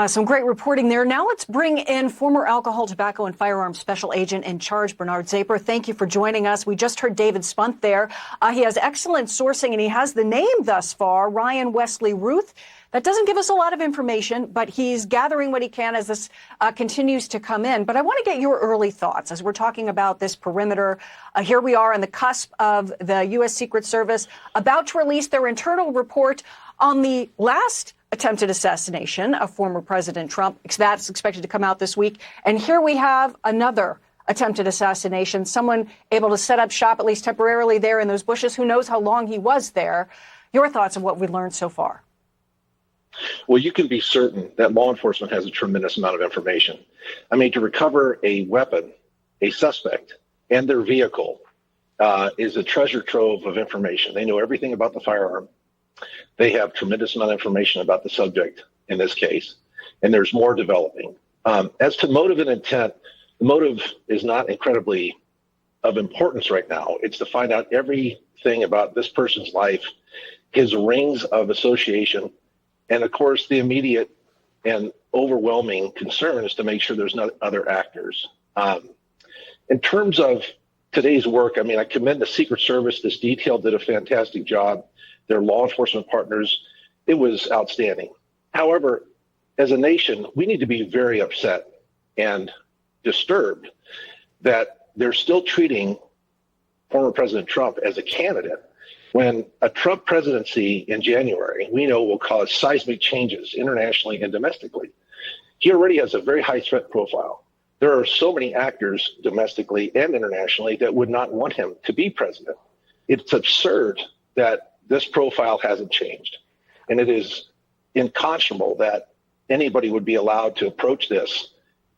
Some great reporting there. Now let's bring in former alcohol, tobacco, and firearms special agent in charge, Bernard Zapor. Thank you for joining us. We just heard David Spunt there. He has excellent sourcing, and he has the name thus far, Ryan Wesley Ruth. That doesn't give us a lot of information, but he's gathering what he can as this continues to come in. But I want to get your early thoughts as we're talking about this perimeter. Here we are on the cusp of the U.S. Secret Service about to release their internal report on the last attempted assassination of former President Trump. That's expected to come out this week. And here we have another attempted assassination, someone able to set up shop, at least temporarily, there in those bushes. Who knows how long he was there? Your thoughts on what we learned so far? Well, you can be certain that law enforcement has a tremendous amount of information. I mean, to recover a weapon, a suspect, and their vehicle is a treasure trove of information. They know everything about the firearm. They have tremendous amount of information about the subject in this case, and there's more developing. As to motive and intent, the motive is not incredibly of importance right now. It's to find out everything about this person's life, his rings of association, and of course, the immediate and overwhelming concern is to make sure there's not other actors. In terms of today's work, I mean, I commend the Secret Service. This detail did a fantastic job. Their law enforcement partners, it was outstanding. However, as a nation, we need to be very upset and disturbed that they're still treating former President Trump as a candidate when a Trump presidency in January, we know, will cause seismic changes internationally and domestically. He already has a very high threat profile. There are so many actors domestically and internationally that would not want him to be president. It's absurd that this profile hasn't changed. And it is unconscionable that anybody would be allowed to approach this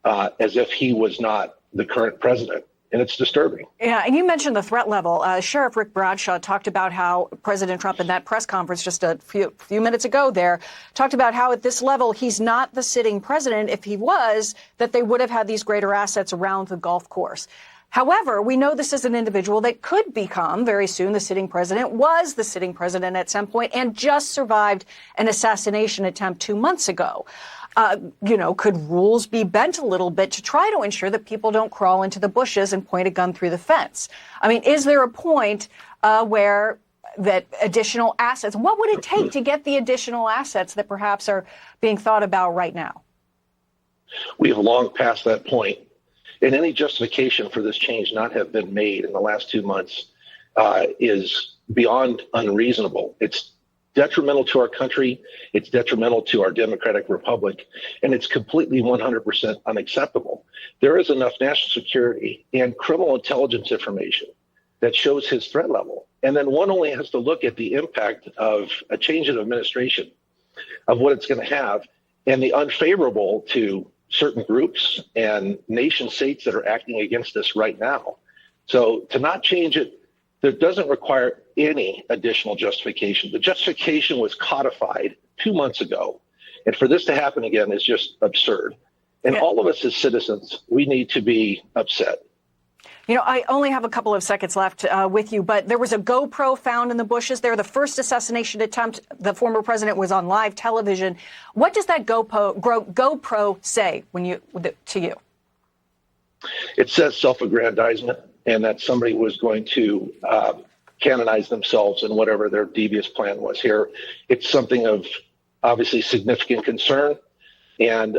as if he was not the current president. And it's disturbing. Yeah, and you mentioned the threat level. Sheriff Rick Bradshaw talked about how President Trump in that press conference just a few minutes ago there talked about how at this level he's not the sitting president. If he was, that they would have had these greater assets around the golf course. However, we know this is an individual that could become very soon the sitting president, was the sitting president at some point, and just survived an assassination attempt 2 months ago. Could rules be bent a little bit to try to ensure that people don't crawl into the bushes and point a gun through the fence? I mean, is there a point where that additional assets, what would it take to get the additional assets that perhaps are being thought about right now? We have long passed that point. And any justification for this change not have been made in the last 2 months is beyond unreasonable. It's detrimental to our country. It's detrimental to our democratic republic. And it's completely 100% unacceptable. There is enough national security and criminal intelligence information that shows his threat level. And then one only has to look at the impact of a change in administration, of what it's going to have, and the unfavorable to certain groups and nation states that are acting against us right now. So to not change it, that doesn't require any additional justification. The justification was codified 2 months ago. And for this to happen again is just absurd. And all of us as citizens, we need to be upset. You know, I only have a couple of seconds left with you, but there was a GoPro found in the bushes there. The first assassination attempt, the former president was on live television. What does that GoPro say to you? It says self-aggrandizement, and that somebody was going to canonize themselves in whatever their devious plan was here. It's something of obviously significant concern, and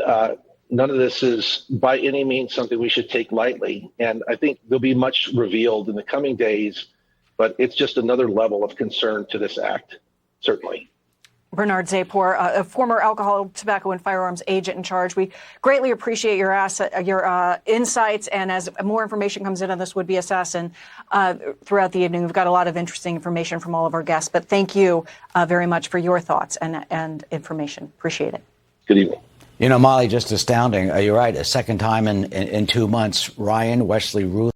none of this is by any means something we should take lightly. And I think there'll be much revealed in the coming days, but it's just another level of concern to this act, certainly. Bernard Zapor, a former alcohol, tobacco, and firearms agent in charge. We greatly appreciate your insights. And as more information comes in on this would-be assassin throughout the evening, we've got a lot of interesting information from all of our guests. But thank you very much for your thoughts and information. Appreciate it. Good evening. You know, Molly, just astounding. You're right. A second time in 2 months, Ryan Wesley Ruth.